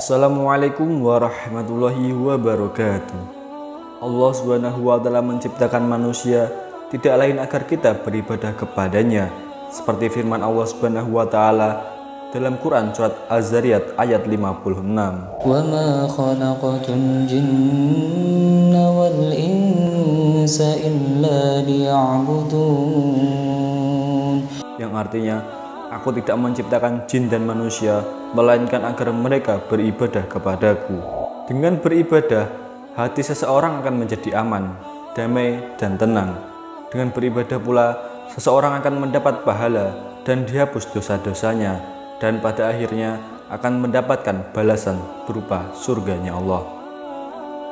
Assalamualaikum warahmatullahi wabarakatuh. Allah Subhanahu wa Ta'ala menciptakan manusia tidak lain agar kita beribadah kepadanya, seperti firman Allah Subhanahu wa Ta'ala dalam Quran surat Az-Zariyat ayat 56. Wa ma khalaqatul jinna wal insa illa liya'budun. Yang artinya, aku tidak menciptakan jin dan manusia melainkan agar mereka beribadah kepadaku. Dengan beribadah, hati seseorang akan menjadi aman, damai, dan tenang. Dengan beribadah pula, seseorang akan mendapat pahala dan dihapus dosa-dosanya, dan pada akhirnya akan mendapatkan balasan berupa surganya Allah.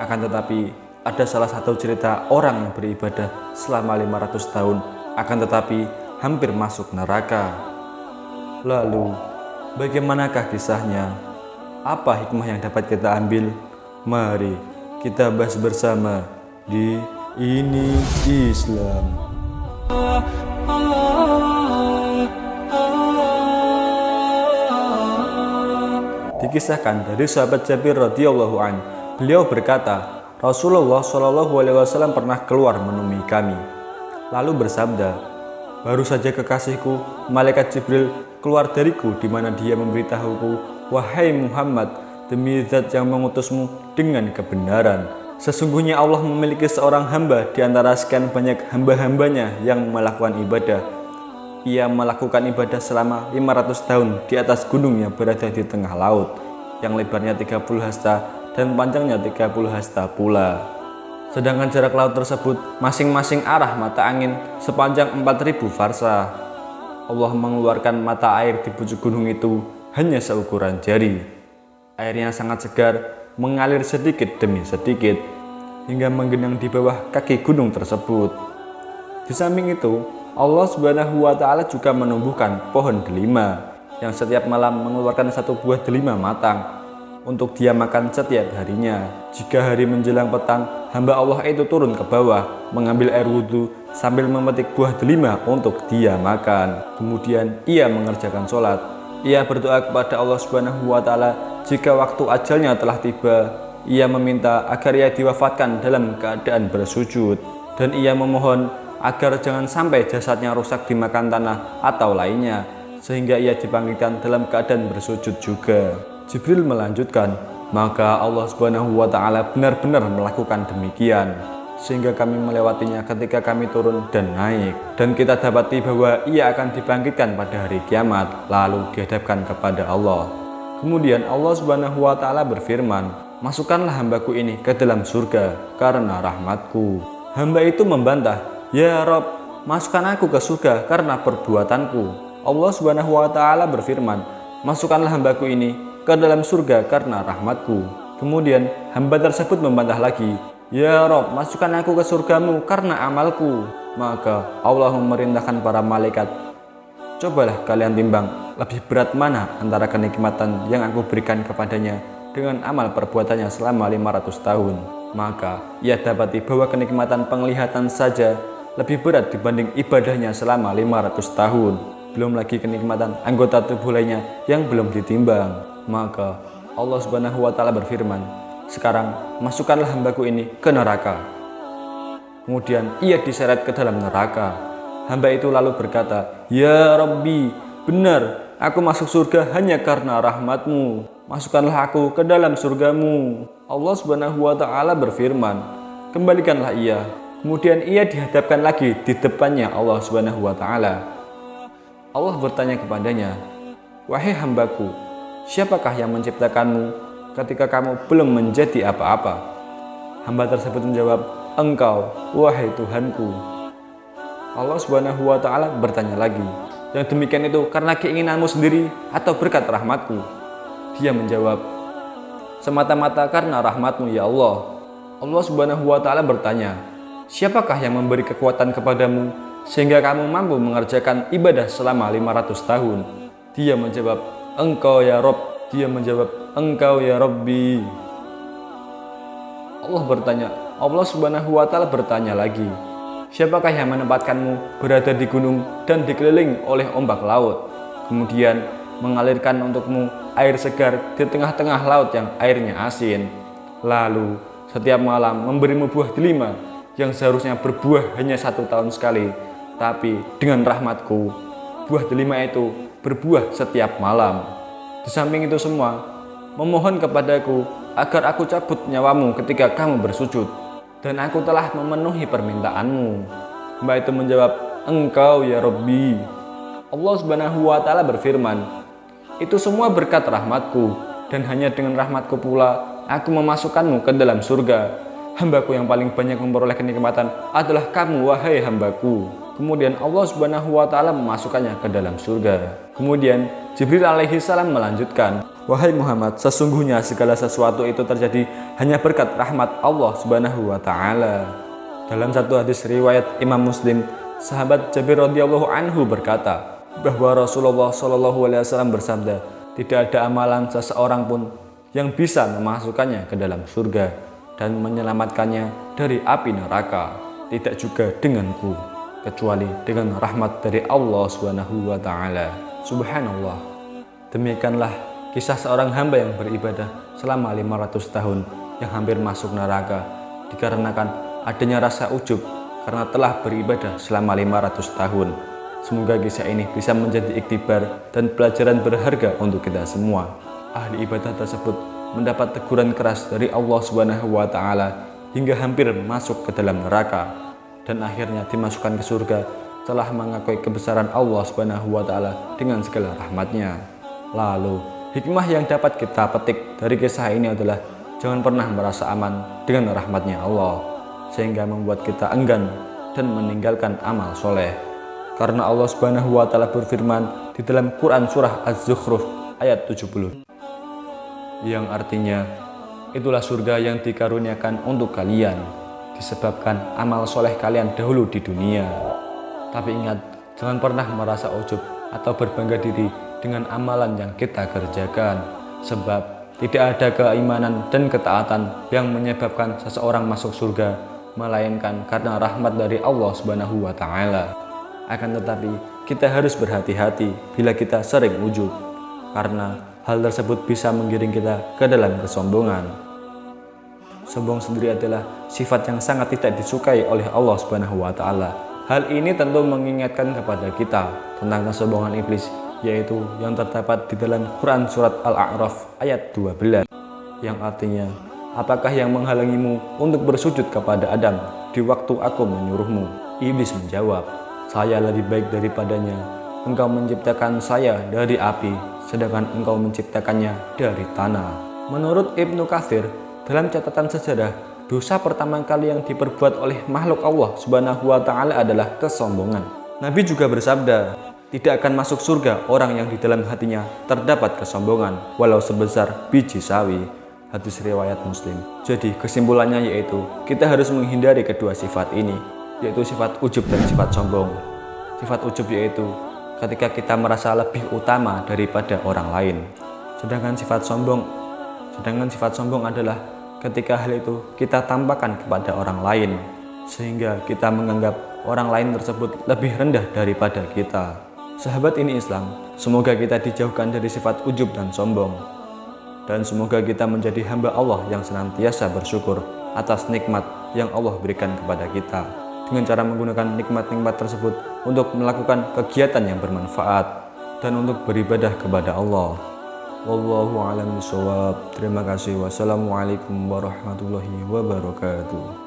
Akan tetapi, ada salah satu cerita orang yang beribadah selama 500 tahun, akan tetapi hampir masuk neraka. Lalu, bagaimanakah kisahnya? Apa hikmah yang dapat kita ambil? Mari kita bahas bersama di Ini Islam. Dikisahkan dari sahabat Jabir radhiyallahu an, beliau berkata, Rasulullah Shallallahu alaihi wasallam pernah keluar menemui kami, lalu bersabda, baru saja kekasihku, malaikat Jibril keluar dariku, di mana dia memberitahuku, wahai Muhammad, demi zat yang mengutusmu dengan kebenaran, sesungguhnya Allah memiliki seorang hamba di antara sekian banyak hamba-hambanya yang melakukan ibadah. Ia melakukan ibadah selama 500 tahun di atas gunung yang berada di tengah laut, yang lebarnya 30 hasta dan panjangnya 30 hasta pula. Sedangkan jarak laut tersebut masing-masing arah mata angin sepanjang 4000 farsah. Allah mengeluarkan mata air di pucuk gunung itu hanya seukuran jari. Airnya sangat segar, mengalir sedikit demi sedikit, hingga menggenang di bawah kaki gunung tersebut. Di samping itu, Allah Subhanahu wa Ta'ala juga menumbuhkan pohon delima, yang setiap malam mengeluarkan satu buah delima matang, untuk dia makan setiap harinya. Jika hari menjelang petang, hamba Allah itu turun ke bawah, mengambil air wudhu, sambil memetik buah delima untuk dia makan. Kemudian ia mengerjakan sholat. Ia berdoa kepada Allah Subhanahu wa Ta'ala jika waktu ajalnya telah tiba. Ia meminta agar ia diwafatkan dalam keadaan bersujud, dan ia memohon agar jangan sampai jasadnya rusak dimakan tanah atau lainnya, sehingga ia dibangkitkan dalam keadaan bersujud juga. Jibril melanjutkan, maka Allah Subhanahu wa Ta'ala benar-benar melakukan demikian, sehingga kami melewatinya ketika kami turun dan naik, dan kita dapati bahwa ia akan dibangkitkan pada hari kiamat, lalu dihadapkan kepada Allah. Kemudian Allah Subhanahu wa Ta'ala berfirman, masukkanlah hambaku ini ke dalam surga karena rahmatku. Hamba itu membantah, ya Rob, masukkan aku ke surga karena perbuatanku. Allah Subhanahu wa Ta'ala berfirman, masukkanlah hambaku ini ke dalam surga karena rahmatku. Kemudian hamba tersebut membantah lagi, ya Rob, masukkan aku ke surgamu karena amalku. Maka Allah memerintahkan para malaikat, cobalah kalian timbang, lebih berat mana antara kenikmatan yang aku berikan kepadanya dengan amal perbuatannya selama 500 tahun. Maka ia dapati bahwa kenikmatan penglihatan saja lebih berat dibanding ibadahnya selama 500 tahun. Belum lagi kenikmatan anggota tubuh lainnya yang belum ditimbang. Maka Allah Subhanahu wa Ta'ala berfirman, sekarang masukkanlah hambaku ini ke neraka. Kemudian ia diseret ke dalam neraka. Hamba itu lalu berkata, ya Rabbi, benar, aku masuk surga hanya karena rahmatmu. Masukkanlah aku ke dalam surgamu. Allah Subhanahu wa Ta'ala berfirman, kembalikanlah ia. Kemudian ia dihadapkan lagi di depannya Allah Subhanahu wa Ta'ala. Allah bertanya kepadanya, wahai hambaku, siapakah yang menciptakanmu ketika kamu belum menjadi apa-apa? Hamba tersebut menjawab, engkau, wahai Tuhanku. Allah Subhanahu wa Ta'ala bertanya lagi, yang demikian itu karena keinginanmu sendiri atau berkat rahmatku? Dia menjawab, semata-mata karena rahmatmu ya Allah. Allah Subhanahu wa Ta'ala bertanya, siapakah yang memberi kekuatan kepadamu sehingga kamu mampu mengerjakan ibadah selama 500 tahun? Dia menjawab, engkau ya Rob. Dia menjawab, engkau ya Rabbi. Allah Subhanahu wa Ta'ala bertanya lagi, siapakah yang menempatkanmu berada di gunung dan dikelilingi oleh ombak laut, kemudian mengalirkan untukmu air segar di tengah-tengah laut yang airnya asin. Lalu setiap malam memberimu buah delima yang seharusnya berbuah hanya 1 tahun sekali. Tapi dengan rahmatku, buah delima itu berbuah setiap malam. Di samping itu semua, memohon kepadaku agar aku cabut nyawamu ketika kamu bersujud. Dan aku telah memenuhi permintaanmu. Hamba itu menjawab, engkau ya Rabbi. Allah Subhanahu wa Ta'ala berfirman, itu semua berkat rahmatku, dan hanya dengan rahmatku pula aku memasukkanmu ke dalam surga. Hambaku yang paling banyak memperoleh kenikmatan adalah kamu, wahai hambaku. Kemudian Allah Subhanahu wa Ta'ala memasukkannya ke dalam surga. Kemudian Jibril alaihi salam melanjutkan, wahai Muhammad, sesungguhnya segala sesuatu itu terjadi hanya berkat rahmat Allah Subhanahu wa Ta'ala. Dalam satu hadis riwayat Imam Muslim, sahabat Jabir radhiyallahu anhu berkata bahwa Rasulullah SAW bersabda, tidak ada amalan seseorang pun yang bisa memasukkannya ke dalam surga dan menyelamatkannya dari api neraka, tidak juga denganku, kecuali dengan rahmat dari Allah Subhanahu wa Ta'ala. Subhanallah, demikianlah kisah seorang hamba yang beribadah selama 500 tahun yang hampir masuk neraka dikarenakan adanya rasa ujub karena telah beribadah selama 500 tahun. Semoga kisah ini bisa menjadi iktibar dan pelajaran berharga untuk kita semua. Ahli ibadah tersebut mendapat teguran keras dari Allah Subhanahu wa Ta'ala hingga hampir masuk ke dalam neraka dan akhirnya dimasukkan ke surga setelah mengakui kebesaran Allah Subhanahu wa Ta'ala dengan segala rahmatnya. Lalu hikmah yang dapat kita petik dari kisah ini adalah jangan pernah merasa aman dengan rahmatnya Allah, sehingga membuat kita enggan dan meninggalkan amal soleh. Karena Allah Subhanahu wa Ta'ala berfirman di dalam Quran surah Az-Zukhruf ayat 70, yang artinya, itulah surga yang dikaruniakan untuk kalian disebabkan amal soleh kalian dahulu di dunia. Tapi ingat, jangan pernah merasa ujub atau berbangga diri dengan amalan yang kita kerjakan, sebab tidak ada keimanan dan ketaatan yang menyebabkan seseorang masuk surga, melainkan karena rahmat dari Allah Subhanahu wa Ta'ala. Akan tetapi, kita harus berhati-hati bila kita sering ujub, karena hal tersebut bisa menggiring kita ke dalam kesombongan. Sombong sendiri adalah sifat yang sangat tidak disukai oleh Allah Subhanahu wa Ta'ala. Hal ini tentu mengingatkan kepada kita tentang kesombongan iblis, yaitu yang terdapat di dalam Quran surat Al-A'raf ayat 12, yang artinya, apakah yang menghalangimu untuk bersujud kepada Adam di waktu aku menyuruhmu? Iblis menjawab, saya lebih baik daripadanya. Engkau menciptakan saya dari api, sedangkan engkau menciptakannya dari tanah. Menurut Ibnu Katsir, dalam catatan sejarah, dosa pertama kali yang diperbuat oleh makhluk Allah Subhanahu wa Ta'ala adalah kesombongan. Nabi juga bersabda, tidak akan masuk surga orang yang di dalam hatinya terdapat kesombongan, walau sebesar biji sawi. Hadis riwayat Muslim. Jadi kesimpulannya yaitu, kita harus menghindari kedua sifat ini, yaitu sifat ujub dan sifat sombong. Sifat ujub yaitu ketika kita merasa lebih utama daripada orang lain. Sedangkan sifat sombong adalah ketika hal itu kita tampakkan kepada orang lain, sehingga kita menganggap orang lain tersebut lebih rendah daripada kita. Sahabat ini Islam, semoga kita dijauhkan dari sifat ujub dan sombong, dan semoga kita menjadi hamba Allah yang senantiasa bersyukur atas nikmat yang Allah berikan kepada kita, dengan cara menggunakan nikmat-nikmat tersebut untuk melakukan kegiatan yang bermanfaat dan untuk beribadah kepada Allah. Wallahu a'lam bishawab. Terima kasih. Wassalamualaikum warahmatullahi wabarakatuh.